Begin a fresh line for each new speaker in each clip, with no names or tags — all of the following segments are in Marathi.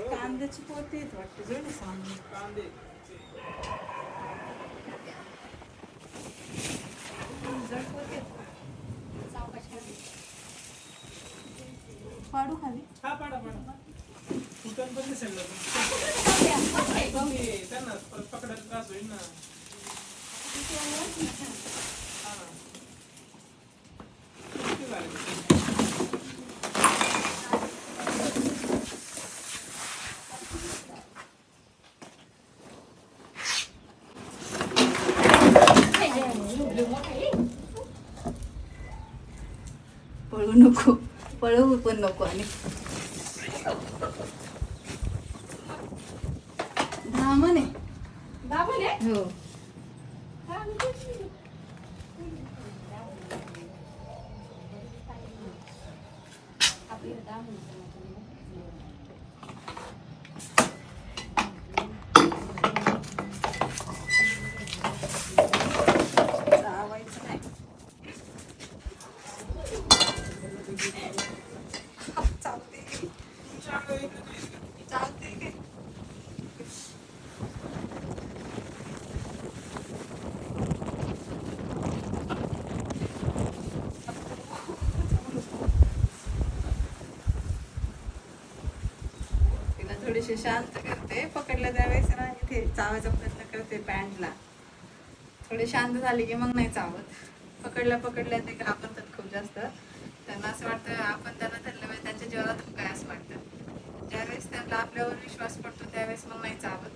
कांद्याची पोती येत वाटतं जोडी सामने कांदे पाडू खाली पाडा फुटन पण दिसेल त्यांना पकडायला त्रास होईल ना पळू नको पळवू पण नको आणि धामण आहे हो थोडीशी शांत करते पकडल्या त्यावेळेस ना इथे चावायचा प्रयत्न करते पॅन्टला थोडी शांत झाली की मग नाही चावत पकडल्या ते घाबरतात खूप जास्त त्यांना असं वाटतं आपण त्यांना धरलं म्हणजे त्यांच्या जीवाला धोका असं वाटतं ज्यावेळेस त्यांना आपल्यावर विश्वास पडतो त्यावेळेस मग नाही चावत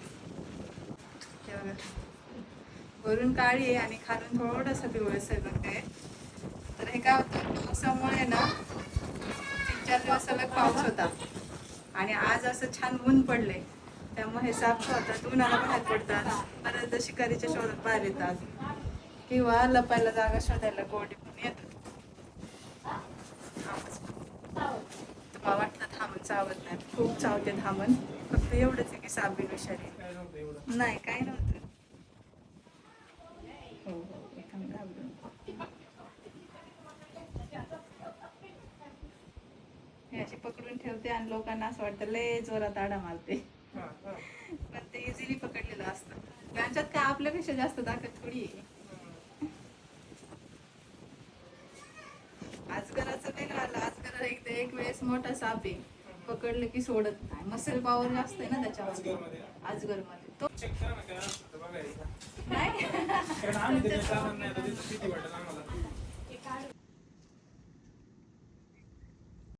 वरून काळी आहे आणि खालून थोडंसं पिवळसर बघते तर हे काय होतं पावसामुळे ना 3-4 दिवस सलग पाऊस होता आणि आज असं छान ऊन पडले त्यामुळे साप होतात उन्हाला बाहेर पडतात परत शिकारीच्या शोधात बाहेर येतात किंवा लपायला जागा शोधायला गोडी पण येतात तुम्हाला वाटतं थांबून चावत नाही खूप चावते थांबून फक्त एवढंच आहे की साप बी विषारी नाही काय नव्हतं हो हो एखादं घाबरून हे अशी पकडून ठेवते आणि लोकांना असं वाटतं लय जोरात आडा मारते पण ते इझिली पकडलेलं असतं त्यांच्यात काय आपल्यापेक्षा जास्त ताकद थोडी आहे आजगराचं नाही झालं आजगर एक वेळेस मोठा साप आहे पकडलं की सोडत नाही मसल पॉवर जास्त आहे ना त्याच्यामध्ये आजगर मध्ये तो नाही